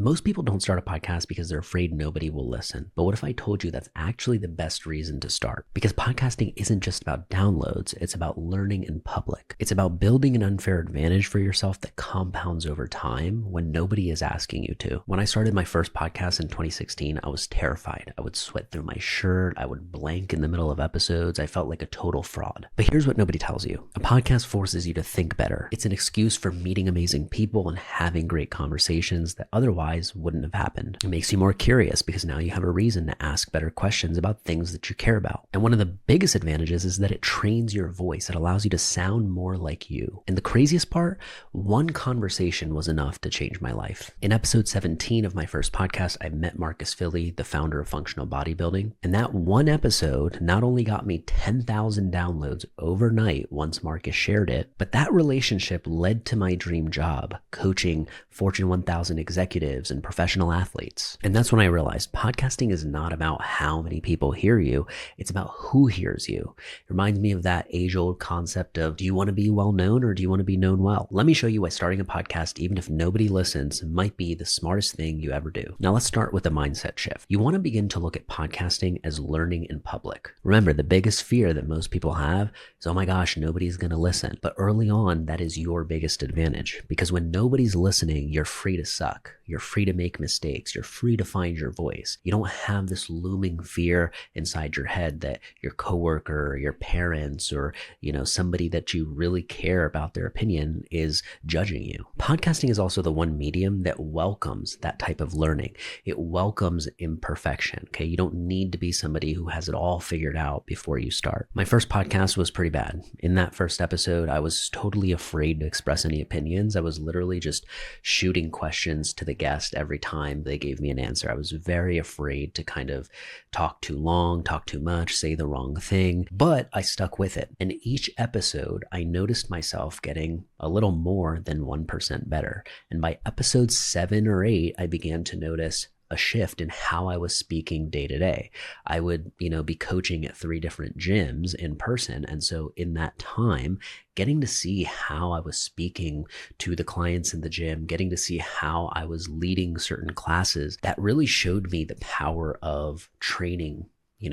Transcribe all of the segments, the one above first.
Most people don't start a podcast because they're afraid nobody will listen. But what if I told you that's actually the best reason to start? Because podcasting isn't just about downloads, it's about learning in public. It's about building an unfair advantage for yourself that compounds over time when nobody is asking you to. When I started my first podcast in 2016, I was terrified. I would sweat through my shirt. I would blank in the middle of episodes. I felt like a total fraud. But here's what nobody tells you. A podcast forces you to think better. It's an excuse for meeting amazing people and having great conversations that otherwise wouldn't have happened. It makes you more curious because now you have a reason to ask better questions about things that you care about. And one of the biggest advantages is that it trains your voice. It allows you to sound more like you. And the craziest part, one conversation was enough to change my life. In episode 17 of my first podcast, I met Marcus Philly, the founder of Functional Bodybuilding. And that one episode not only got me 10,000 downloads overnight once Marcus shared it, but that relationship led to my dream job, coaching Fortune 1000 executives and professional athletes. And that's when I realized podcasting is not about how many people hear you, it's about who hears you. It reminds me of that age-old concept of, do you want to be well known or do you want to be known well? Let me show you why starting a podcast, even if nobody listens, might be the smartest thing you ever do. Now let's start with a mindset shift. You want to begin to look at podcasting as learning in public. Remember, the biggest fear that most people have is, oh my gosh, nobody's going to listen. But early on, that is your biggest advantage, because when nobody's listening, you're free to suck. You're free to make mistakes. You're free to find your voice. You don't have this looming fear inside your head that your coworker or your parents or, somebody that you really care about their opinion is judging you. Podcasting is also the one medium that welcomes that type of learning. It welcomes imperfection. Okay. You don't need to be somebody who has it all figured out before you start. My first podcast was pretty bad. In that first episode, I was totally afraid to express any opinions. I was literally just shooting questions to the guest every time they gave me an answer. I was very afraid to kind of talk too long, talk too much, say the wrong thing, but I stuck with it. And each episode, I noticed myself getting a little more than 1% better. And by episode 7 or 8, I began to notice a shift in how I was speaking day to day. I would, be coaching at 3 different gyms in person. And so in that time, getting to see how I was speaking to the clients in the gym, getting to see how I was leading certain classes, that really showed me the power of training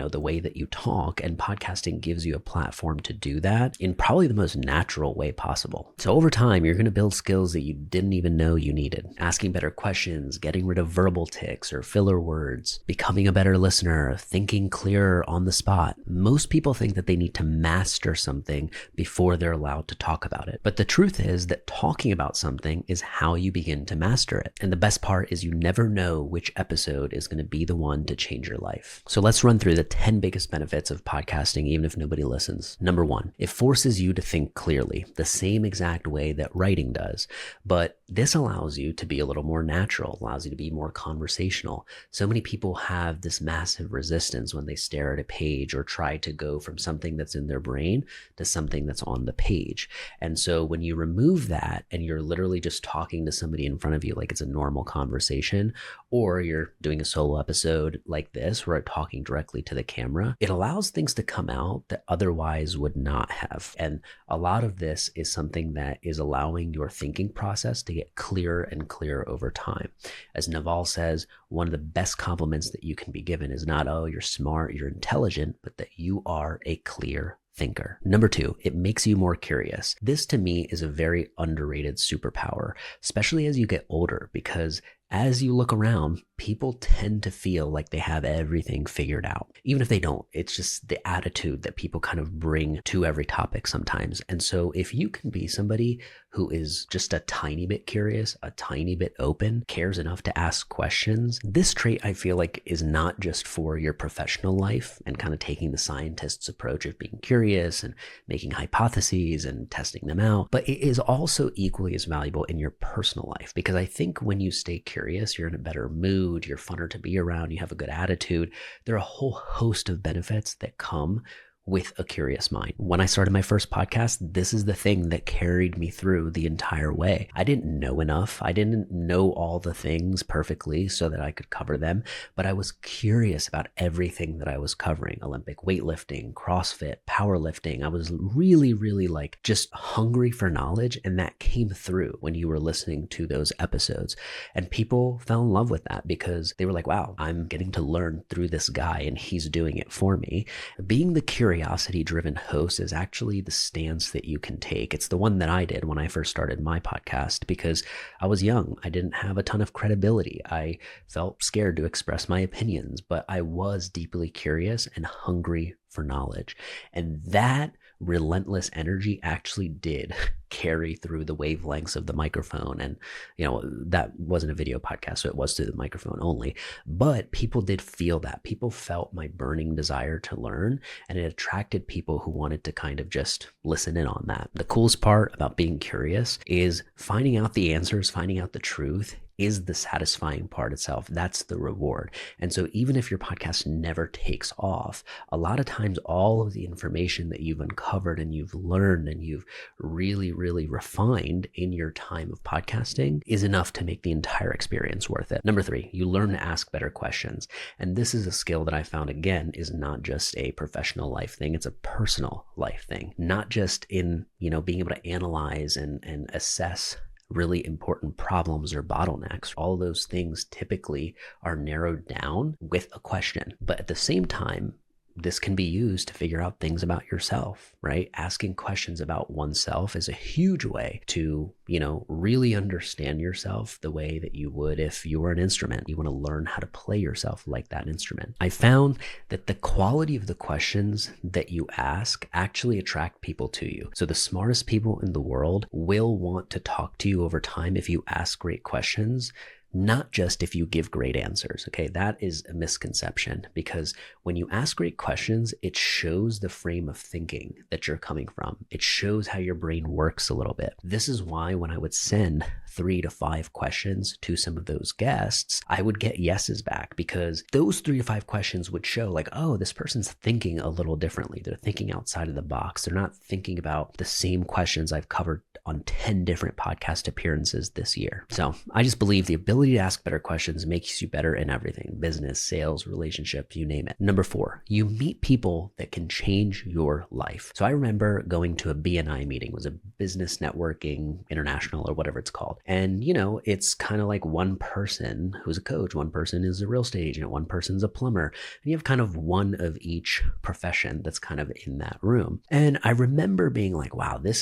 the way that you talk, and podcasting gives you a platform to do that in probably the most natural way possible. So over time, you're going to build skills that you didn't even know you needed. Asking better questions, getting rid of verbal tics or filler words, becoming a better listener, thinking clearer on the spot. Most people think that they need to master something before they're allowed to talk about it. But the truth is that talking about something is how you begin to master it. And the best part is you never know which episode is going to be the one to change your life. So let's run through the 10 biggest benefits of podcasting, even if nobody listens. Number 1, it forces you to think clearly, the same exact way that writing does. But this allows you to be a little more natural, allows you to be more conversational. So many people have this massive resistance when they stare at a page or try to go from something that's in their brain to something that's on the page. And so when you remove that and you're literally just talking to somebody in front of you like it's a normal conversation, or you're doing a solo episode like this where I'm talking directly to the camera, it allows things to come out that otherwise would not have. And a lot of this is something that is allowing your thinking process to get clearer and clearer over time. As Naval says, one of the best compliments that you can be given is not, oh, you're smart, you're intelligent, but that you are a clear thinker. Number 2, it makes you more curious. This to me is a very underrated superpower, especially as you get older, because as you look around, people tend to feel like they have everything figured out. Even if they don't, it's just the attitude that people kind of bring to every topic sometimes. And so if you can be somebody who is just a tiny bit curious, a tiny bit open, cares enough to ask questions, this trait I feel like is not just for your professional life and kind of taking the scientist's approach of being curious and making hypotheses and testing them out, but it is also equally as valuable in your personal life. Because I think when you stay curious, you're in a better mood, you're funner to be around, you have a good attitude. There are a whole host of benefits that come with a curious mind. When I started my first podcast, this is the thing that carried me through the entire way. I didn't know enough. I didn't know all the things perfectly so that I could cover them, but I was curious about everything that I was covering: Olympic weightlifting, CrossFit, powerlifting. I was really, really like just hungry for knowledge, and that came through when you were listening to those episodes. And people fell in love with that because they were like, wow, I'm getting to learn through this guy and he's doing it for me. Being the curiosity-driven host is actually the stance that you can take. It's the one that I did when I first started my podcast because I was young. I didn't have a ton of credibility. I felt scared to express my opinions, but I was deeply curious and hungry for knowledge. And that relentless energy actually did carry through the wavelengths of the microphone. And, that wasn't a video podcast, so it was through the microphone only. But people did feel that. People felt my burning desire to learn, and it attracted people who wanted to kind of just listen in on that. The coolest part about being curious is finding out the answers, finding out the truth is the satisfying part itself. That's the reward. And so even if your podcast never takes off, a lot of times all of the information that you've uncovered and you've learned and you've really, really refined in your time of podcasting is enough to make the entire experience worth it. Number 3, you learn to ask better questions. And this is a skill that I found, again, is not just a professional life thing. It's a personal life thing, not just in, being able to analyze and assess really important problems or bottlenecks. All of those things typically are narrowed down with a question. But at the same time, this can be used to figure out things about yourself, right? Asking questions about oneself is a huge way to, really understand yourself the way that you would if you were an instrument. You want to learn how to play yourself like that instrument. I found that the quality of the questions that you ask actually attract people to you. So the smartest people in the world will want to talk to you over time if you ask great questions, not just if you give great answers. Okay, that is a misconception because when you ask great questions, it shows the frame of thinking that you're coming from. It shows how your brain works a little bit. This is why when I would send 3 to 5 questions to some of those guests, I would get yeses back because those 3 to 5 questions would show like, oh, this person's thinking a little differently. They're thinking outside of the box. They're not thinking about the same questions I've covered on 10 different podcast appearances this year. So I just believe the ability to ask better questions makes you better in everything: business, sales, relationships, you name it. Number 4, you meet people that can change your life. So I remember going to a BNI meeting. It was a business networking international or whatever it's called. And, it's kind of like one person who's a coach, one person is a real estate agent, one person's a plumber, and you have kind of one of each profession that's kind of in that room. And I remember being like, wow, this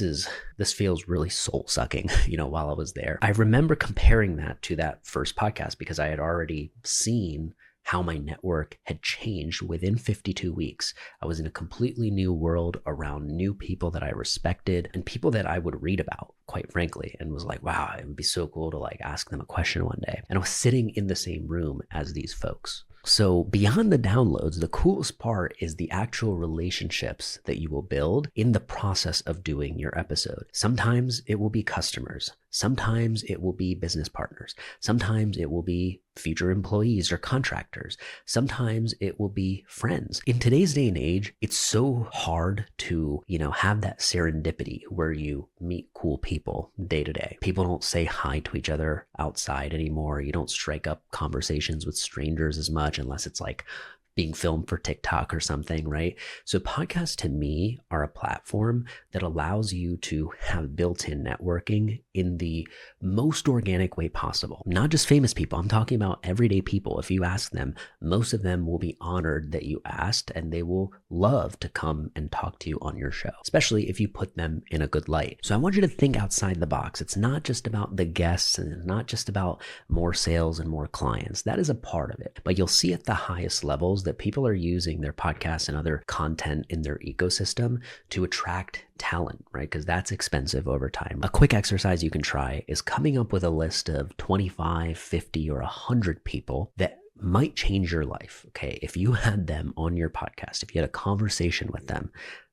feels really soul sucking, while I was there. I remember comparing that to that first podcast because I had already seen how my network had changed within 52 weeks. I was in a completely new world around new people that I respected and people that I would read about, quite frankly, and was like, wow, it would be so cool to ask them a question one day. And I was sitting in the same room as these folks. So beyond the downloads, the coolest part is the actual relationships that you will build in the process of doing your episode. Sometimes it will be customers. Sometimes it will be business partners. Sometimes it will be future employees or contractors. Sometimes it will be friends. In today's day and age, it's so hard to, have that serendipity where you meet cool people day to day. People don't say hi to each other outside anymore. You don't strike up conversations with strangers as much unless it's being filmed for TikTok or something, right? So podcasts to me are a platform that allows you to have built-in networking in the most organic way possible. Not just famous people. I'm talking about everyday people. If you ask them, most of them will be honored that you asked and they will love to come and talk to you on your show, especially if you put them in a good light. So I want you to think outside the box. It's not just about the guests and it's not just about more sales and more clients. That is a part of it. But you'll see at the highest levels that people are using their podcasts and other content in their ecosystem to attract talent, right? Because that's expensive over time. A quick exercise you can try is coming up with a list of 25, 50, or 100 people that might change your life. Okay. If you had them on your podcast, if you had a conversation with them,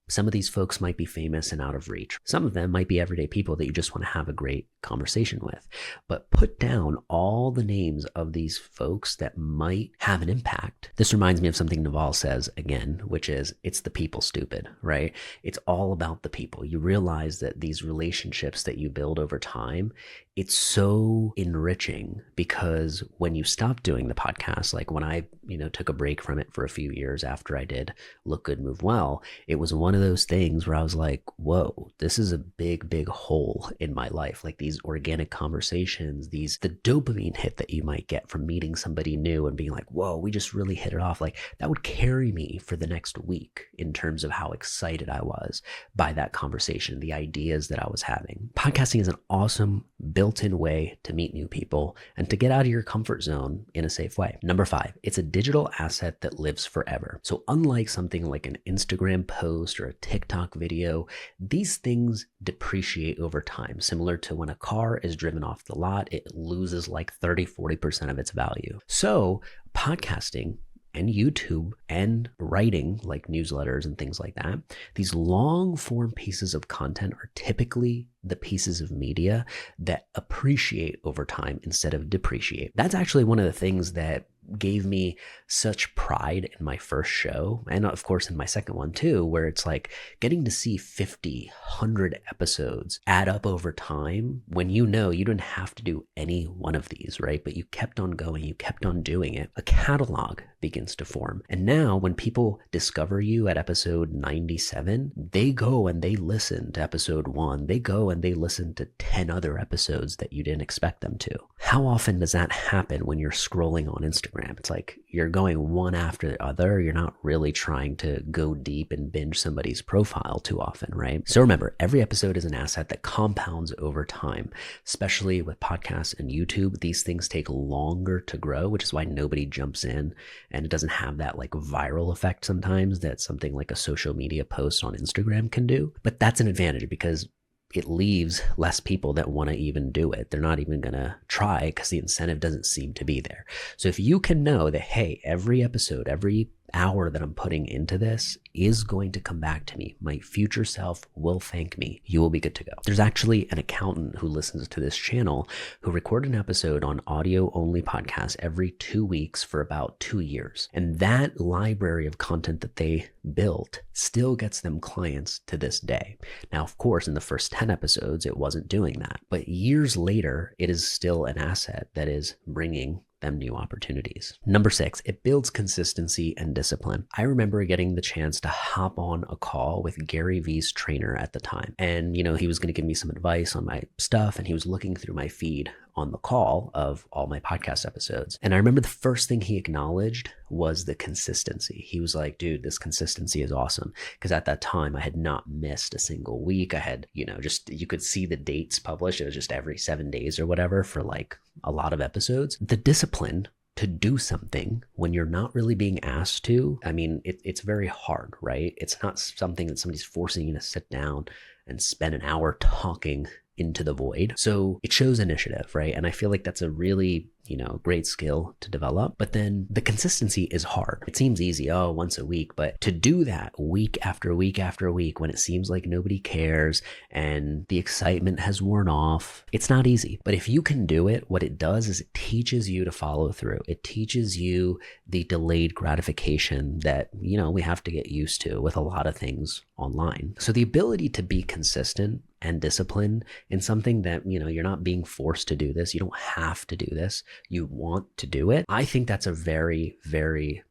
Some of these folks might be famous and out of reach. Some of them might be everyday people that you just want to have a great conversation with. But put down all the names of these folks that might have an impact. This reminds me of something Naval says again, which is it's the people, stupid, right? It's all about the people. You realize that these relationships that you build over time, it's so enriching, because when you stop doing the podcast, like when I, took a break from it for a few years after I did Look Good, Move Well, it was one of those things where I was like, whoa, this is a big, big hole in my life. Like these organic conversations, the dopamine hit that you might get from meeting somebody new and being like, whoa, we just really hit it off. Like that would carry me for the next week in terms of how excited I was by that conversation, the ideas that I was having. Podcasting is an awesome built-in way to meet new people and to get out of your comfort zone in a safe way. Number 5, it's a digital asset that lives forever. So unlike something like an Instagram post or a TikTok video, these things depreciate over time. Similar to when a car is driven off the lot, it loses like 30-40% of its value. So podcasting and YouTube and writing like newsletters and things like that, these long form pieces of content are typically the pieces of media that appreciate over time instead of depreciate. That's actually one of the things that gave me such pride in my first show, and of course in my second one too, where it's like getting to see 50, 100 episodes add up over time when you didn't have to do any one of these, right? But you kept on going, you kept on doing it. A catalog begins to form. And now when people discover you at episode 97, they go and they listen to episode 1. They go and they listen to 10 other episodes that you didn't expect them to. How often does that happen when you're scrolling on Instagram? It's like you're going one after the other. You're not really trying to go deep and binge somebody's profile too often, right? So remember, every episode is an asset that compounds over time, especially with podcasts and YouTube. These things take longer to grow, which is why nobody jumps in, and it doesn't have that like viral effect sometimes that something like a social media post on Instagram can do. But that's an advantage because it leaves less people that want to even do it. They're not even going to try because the incentive doesn't seem to be there. So if you can know that, hey, every episode, every hour that I'm putting into this is going to come back to me, my future self will thank me, you will be good to go. There's actually an accountant who listens to this channel who recorded an episode on audio only podcasts every 2 weeks for about 2 years. And that library of content that they built still gets them clients to this day. Now, of course, in the first 10 episodes, it wasn't doing that, but years later, it is still an asset that is bringing them new opportunities. Number 6, it builds consistency and discipline. I remember getting the chance to hop on a call with Gary Vee's trainer at the time. And, he was going to give me some advice on my stuff, and he was looking through my feed on the call of all my podcast episodes. And I remember the first thing he acknowledged was the consistency. He was like, dude, this consistency is awesome. Because at that time, I had not missed a single week. I had, you could see the dates published. It was just every 7 days or whatever for like a lot of episodes. The discipline to do something when you're not really being asked to, it's very hard, right? It's not something that somebody's forcing you to sit down and spend an hour talking into the void. So it shows initiative, right? And I feel like that's a really, great skill to develop. But then the consistency is hard. It seems easy, once a week, but to do that week after week after week when it seems like nobody cares and the excitement has worn off, it's not easy. But if you can do it, what it does is it teaches you to follow through. It teaches you the delayed gratification that, we have to get used to with a lot of things online. So the ability to be consistent and disciplined in something that, you're not being forced to do this. You don't have to do this. You want to do it. I think that's a very, very,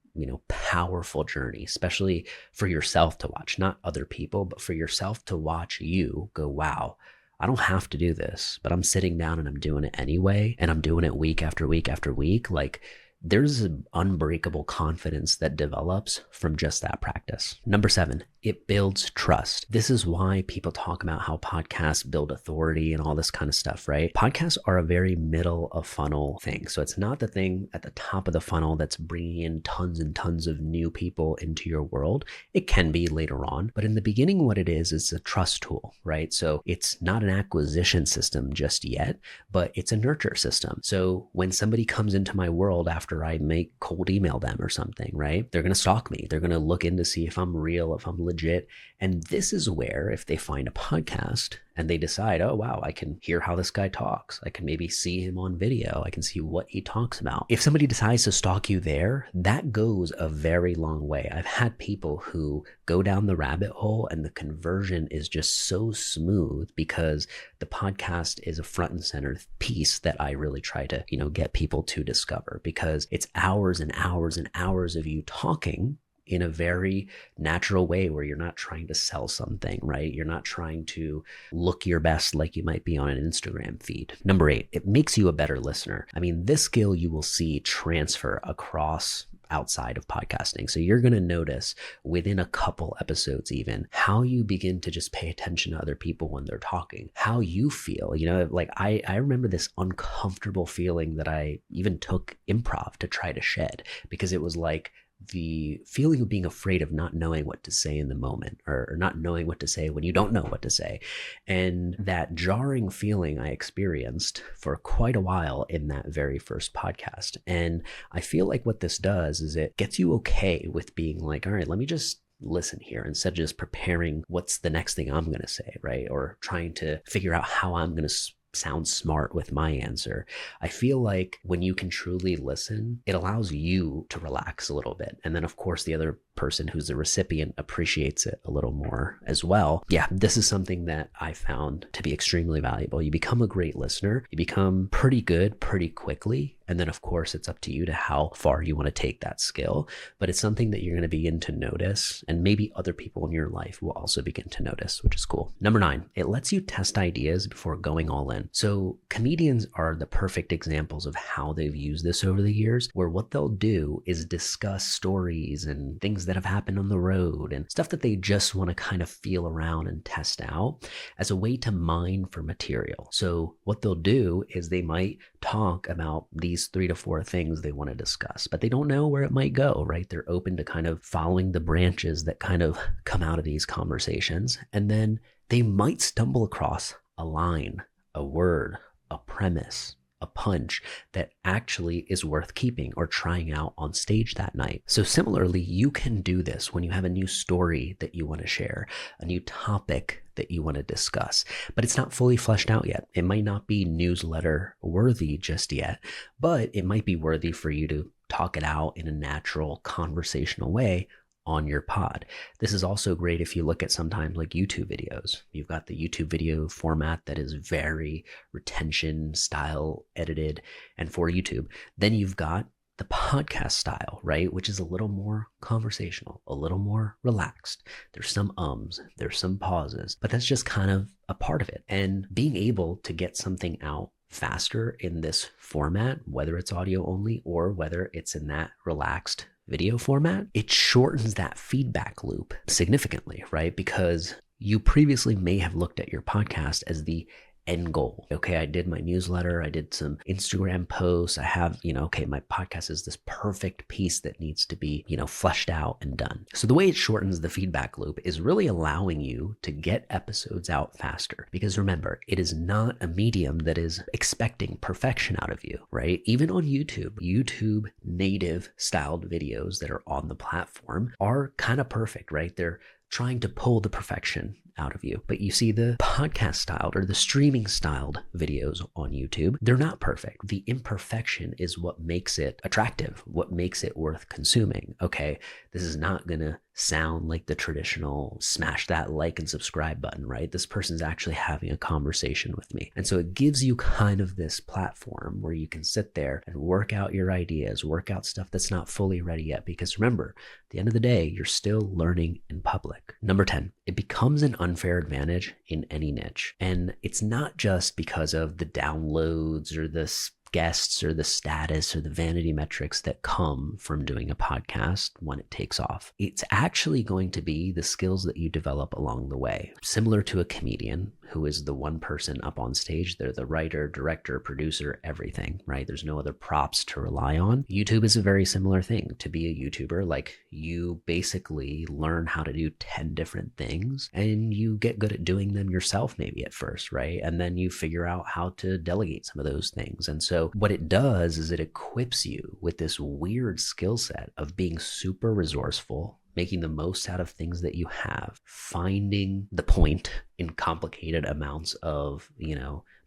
powerful journey, especially for yourself to watch, not other people, but for yourself to watch you go, wow, I don't have to do this, but I'm sitting down and I'm doing it anyway. And I'm doing it week after week after week. Like there's an unbreakable confidence that develops from just that practice. Number 7, it builds trust. This is why people talk about how podcasts build authority and all this kind of stuff, right? Podcasts are a very middle of funnel thing. So it's not the thing at the top of the funnel that's bringing in tons and tons of new people into your world. It can be later on, but in the beginning, what it is a trust tool, right? So it's not an acquisition system just yet, but it's a nurture system. So when somebody comes into my world after I make cold email them or something, right? They're going to stalk me. They're going to look in to see if I'm real, if I'm legit, legit. And this is where, if they find a podcast and they decide, oh, wow, I can hear how this guy talks, I can maybe see him on video, I can see what he talks about. If somebody decides to stalk you there, that goes a very long way. I've had people who go down the rabbit hole and the conversion is just so smooth because the podcast is a front and center piece that I really try to, get people to discover, because it's hours and hours and hours of you talking in a very natural way where you're not trying to sell something, right? You're not trying to look your best like you might be on an Instagram feed. Number 8, it makes you a better listener. I mean, this skill you will see transfer across outside of podcasting. So you're going to notice within a couple episodes even how you begin to just pay attention to other people when they're talking, how you feel. Like I remember this uncomfortable feeling that I even took improv to try to shed, because it was like the feeling of being afraid of not knowing what to say in the moment, or not knowing what to say when you don't know what to say. And that jarring feeling I experienced for quite a while in that very first podcast. And I feel like what this does is it gets you okay with being like, all right, let me just listen here, instead of just preparing what's the next thing I'm going to say, right? Or trying to figure out how I'm going to sound smart with my answer. I feel like when you can truly listen, it allows you to relax a little bit. And then of course the other person who's the recipient appreciates it a little more as well. Yeah, this is something that I found to be extremely valuable. You become a great listener, you become pretty good pretty quickly. And then of course it's up to you to how far you want to take that skill, but it's something that you're going to begin to notice, and maybe other people in your life will also begin to notice, which is cool. Number 9, it lets you test ideas before going all in. So comedians are the perfect examples of how they've used this over the years, where what they'll do is discuss stories and things that have happened on the road and stuff that they just want to kind of feel around and test out as a way to mine for material. So what they'll do is they might talk about these 3 to 4 things they want to discuss, but they don't know where it might go, right? They're open to kind of following the branches that kind of come out of these conversations. And then they might stumble across a line, a word, a premise, a punch that actually is worth keeping or trying out on stage that night. So similarly, you can do this when you have a new story that you want to share, a new topic that you want to discuss, but it's not fully fleshed out yet. It might not be newsletter worthy just yet, but it might be worthy for you to talk it out in a natural conversational way on your pod. This is also great if you look at sometimes like YouTube videos. You've got the YouTube video format that is very retention style edited and for YouTube. Then you've got the podcast style, right? Which is a little more conversational, a little more relaxed. There's some ums, there's some pauses, but that's just kind of a part of it. And being able to get something out faster in this format, whether it's audio only or whether it's in that relaxed video format, it shortens that feedback loop significantly, right? Because you previously may have looked at your podcast as the end goal. Okay, I did my newsletter, I did some Instagram posts, I have, okay, my podcast is this perfect piece that needs to be, fleshed out and done. So the way it shortens the feedback loop is really allowing you to get episodes out faster. Because remember, it is not a medium that is expecting perfection out of you, right? Even on YouTube native styled videos that are on the platform are kind of perfect, right? They're trying to pull the perfection out of you. But you see the podcast styled or the streaming styled videos on YouTube, they're not perfect. The imperfection is what makes it attractive, what makes it worth consuming. Okay, this is not going to sound like the traditional smash that like and subscribe button, right? This person's actually having a conversation with me. And so it gives you kind of this platform where you can sit there and work out your ideas, work out stuff that's not fully ready yet. Because remember, at the end of the day, you're still learning in public. Number 10, it becomes an unfair advantage in any niche. And it's not just because of the downloads or the guests or the status or the vanity metrics that come from doing a podcast when it takes off. It's actually going to be the skills that you develop along the way. Similar to a comedian who is the one person up on stage, they're the writer, director, producer, everything, right? There's no other props to rely on. YouTube is a very similar thing. To be a YouTuber, like you basically learn how to do 10 different things and you get good at doing them yourself maybe at first, right? And then you figure out how to delegate some of those things. And so what it does is it equips you with this weird skill set of being super resourceful, making the most out of things that you have, finding the point in complicated amounts of,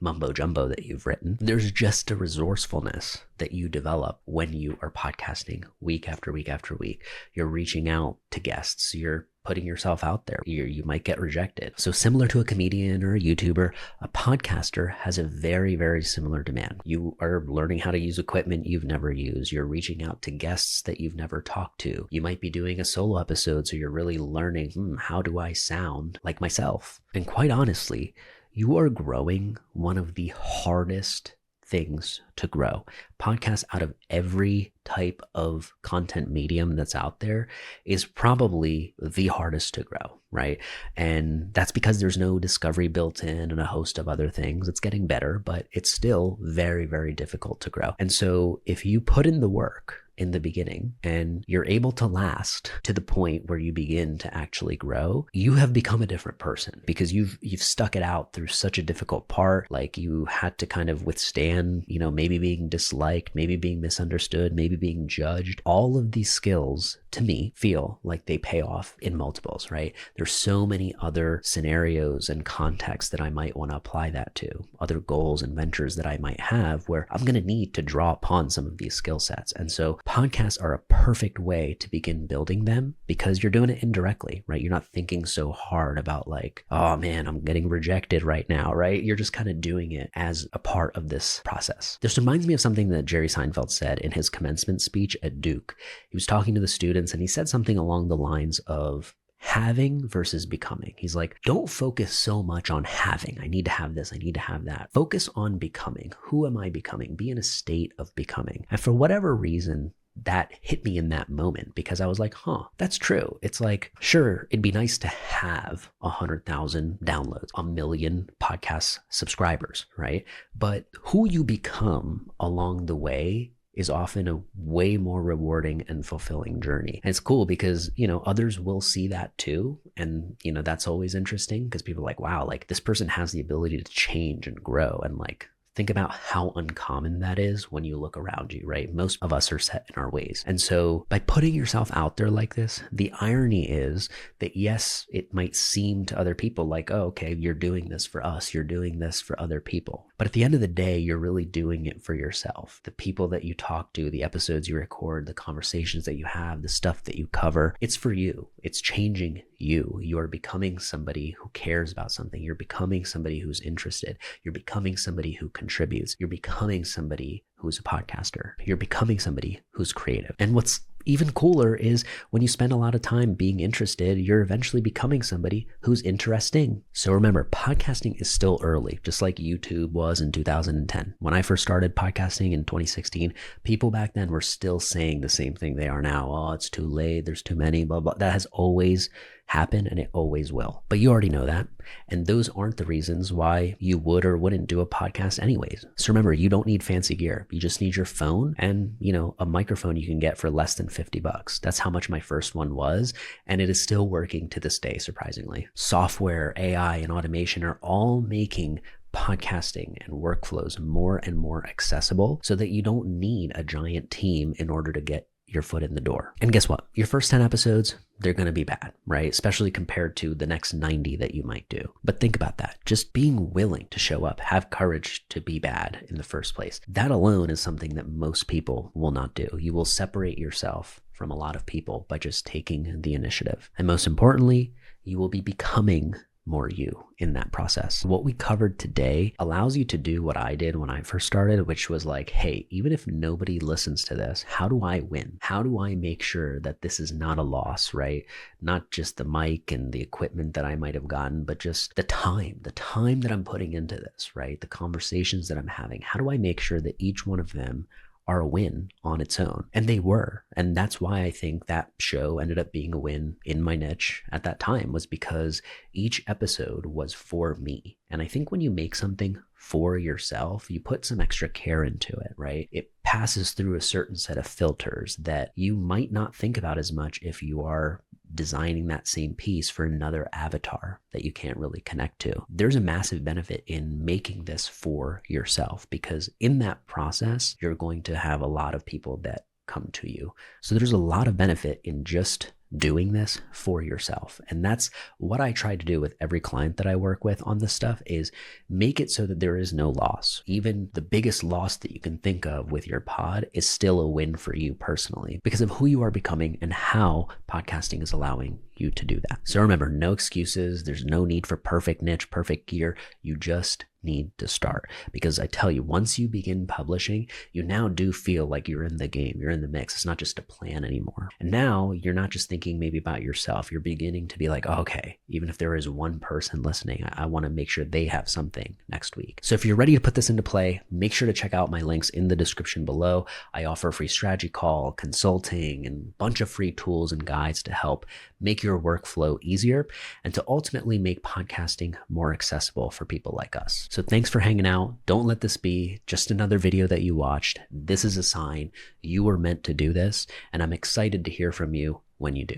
mumbo jumbo that you've written. There's just a resourcefulness that you develop when you are podcasting week after week after week. You're reaching out to guests. You're putting yourself out there. You might get rejected. So similar to a comedian or a YouTuber, a podcaster has a very, very similar demand. You are learning how to use equipment you've never used. You're reaching out to guests that you've never talked to. You might be doing a solo episode, so you're really learning, how do I sound like myself? And quite honestly, you are growing one of the hardest things to grow. Podcasts out of every type of content medium that's out there is probably the hardest to grow, right? And that's because there's no discovery built in and a host of other things. It's getting better, but it's still very, very difficult to grow. And so if you put in the work in the beginning and you're able to last to the point where you begin to actually grow, you have become a different person because you've stuck it out through such a difficult part. Like you had to kind of withstand, maybe being disliked, maybe being misunderstood, maybe being judged. All of these skills to me feel like they pay off in multiples, right? There's so many other scenarios and contexts that I might want to apply that to, other goals and ventures that I might have where I'm going to need to draw upon some of these skill sets. And so podcasts are a perfect way to begin building them because you're doing it indirectly, right? You're not thinking so hard about like, oh man, I'm getting rejected right now, right? You're just kind of doing it as a part of this process. This reminds me of something that Jerry Seinfeld said in his commencement speech at Duke. He was talking to the students and he said something along the lines of having versus becoming. He's like, don't focus so much on having. I need to have this. I need to have that. Focus on becoming. Who am I becoming? Be in a state of becoming. And for whatever reason, that hit me in that moment because I was like, that's true. It's like, sure, it'd be nice to have 100,000 downloads, 1 million podcast subscribers, right? But who you become along the way is often a way more rewarding and fulfilling journey. And it's cool because, others will see that too. And, that's always interesting because people are like, wow, like this person has the ability to change and grow. And like, think about how uncommon that is when you look around you, right? Most of us are set in our ways. And so by putting yourself out there like this, the irony is that yes, it might seem to other people like, oh, okay, you're doing this for us. You're doing this for other people. But at the end of the day, you're really doing it for yourself. The people that you talk to, the episodes you record, the conversations that you have, the stuff that you cover, it's for you. It's changing you. You are becoming somebody who cares about something. You're becoming somebody who's interested. You're becoming somebody who contributes. You're becoming somebody who's a podcaster. You're becoming somebody who's creative. And what's even cooler is when you spend a lot of time being interested, you're eventually becoming somebody who's interesting. So remember, podcasting is still early, just like YouTube was in 2010. When I first started podcasting in 2016, people back then were still saying the same thing they are now. Oh, it's too late. There's too many, blah, blah. That has always happen and it always will. But you already know that. And those aren't the reasons why you would or wouldn't do a podcast anyways. So remember, you don't need fancy gear. You just need your phone and, a microphone you can get for less than $50. That's how much my first one was. And it is still working to this day, surprisingly. Software, AI, and automation are all making podcasting and workflows more and more accessible so that you don't need a giant team in order to get your foot in the door. And guess what? Your first 10 episodes, they're going to be bad, right? Especially compared to the next 90 that you might do. But think about that. Just being willing to show up, have courage to be bad in the first place. That alone is something that most people will not do. You will separate yourself from a lot of people by just taking the initiative. And most importantly, you will be becoming more you in that process. What we covered today allows you to do what I did when I first started, which was like, hey, even if nobody listens to this, how do I win? How do I make sure that this is not a loss, right? Not just the mic and the equipment that I might have gotten, but just the time that I'm putting into this, right? The conversations that I'm having. How do I make sure that each one of them are a win on its own? And they were. And that's why I think that show ended up being a win in my niche at that time, was because each episode was for me. And I think when you make something for yourself, you put some extra care into it, right? It passes through a certain set of filters that you might not think about as much if you are designing that same piece for another avatar that you can't really connect to. There's a massive benefit in making this for yourself, because in that process, you're going to have a lot of people that come to you. So there's a lot of benefit in just doing this for yourself. And that's what I try to do with every client that I work with on this stuff, is make it so that there is no loss. Even the biggest loss that you can think of with your pod is still a win for you personally because of who you are becoming and how podcasting is allowing you to do that. So remember, no excuses. There's no need for perfect niche, perfect gear. You just need to start, because I tell you, once you begin publishing, you now do feel like you're in the game, you're in the mix. It's not just a plan anymore. And now you're not just thinking maybe about yourself. You're beginning to be like, oh, okay, even if there is one person listening, I want to make sure they have something next week. So if you're ready to put this into play, make sure to check out my links in the description below. I offer a free strategy call, consulting, and a bunch of free tools and guides to help make your workflow easier and to ultimately make podcasting more accessible for people like us. So thanks for hanging out. Don't let this be just another video that you watched. This is a sign you were meant to do this, and I'm excited to hear from you when you do.